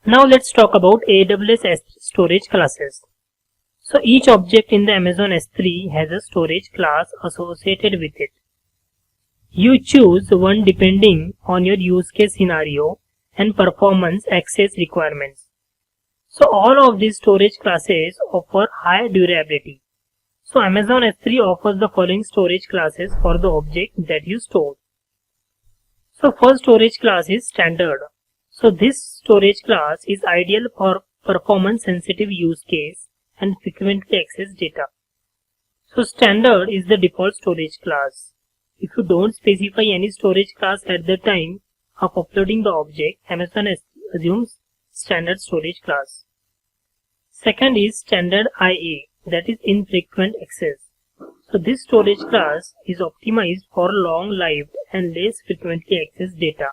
Now let's talk about AWS S3 storage classes. So each object in the Amazon S3 has a storage class associated with it. You choose one depending on your use case scenario and performance access requirements. So all of these storage classes offer high durability. So Amazon S3 offers the following storage classes for the object that you store. So first storage class is standard. So this storage class is ideal for performance sensitive use case and frequently accessed data. So standard is the default storage class. If you don't specify any storage class at the time of uploading the object, Amazon S3 assumes standard storage class. Second is standard IA, that is infrequent access. So this storage class is optimized for long-lived and less frequently accessed data.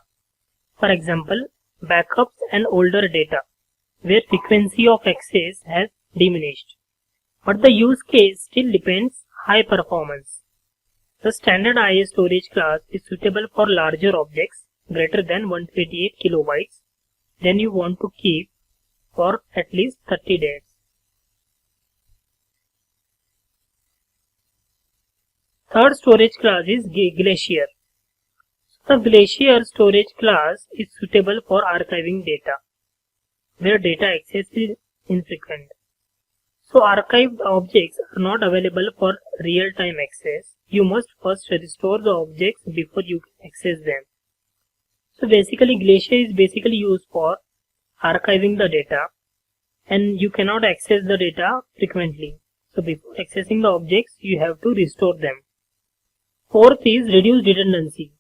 For example, backups and older data, where frequency of access has diminished. But the use case still depends high performance. The standard IA storage class is suitable for larger objects greater than 128 kilobytes. Then you want to keep for at least 30 days. Third storage class is Glacier. The Glacier storage class is suitable for archiving data, where data access is infrequent. So archived objects are not available for real-time access. You must first restore the objects before you can access them. So basically Glacier is basically used for archiving the data, and you cannot access the data frequently. So before accessing the objects, you have to restore them. Fourth is reduced redundancy.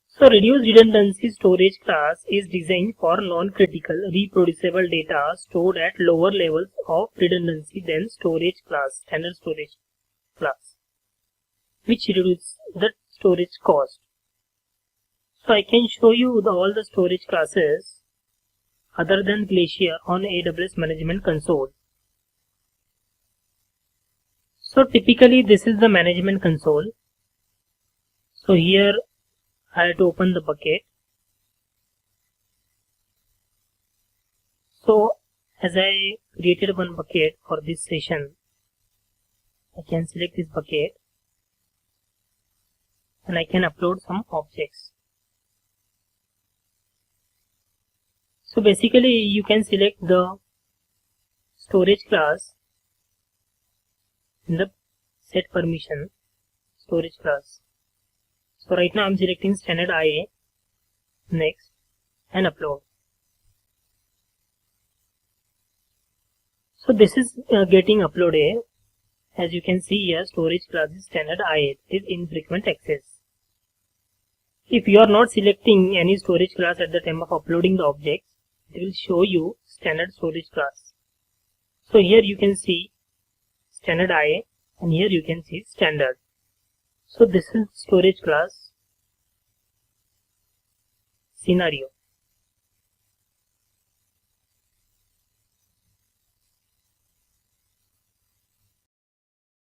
So reduced redundancy storage class is designed for non-critical reproducible data stored at lower levels of redundancy than storage class, standard storage class, which reduces the storage cost. So I can show you all the storage classes other than Glacier on AWS Management Console. So typically this is the management console. So here I have to open the bucket. So as I created one bucket for this session, I can select this bucket and I can upload some objects. So basically you can select the storage class in the set permission storage class. So right now I am selecting standard IA, next, and upload. So this is getting uploaded. As you can see here, storage class is standard IA, it is infrequent access. If you are not selecting any storage class at the time of uploading the objects, it will show you standard storage class. So here you can see standard IA, and here you can see standard. So this is storage class scenario.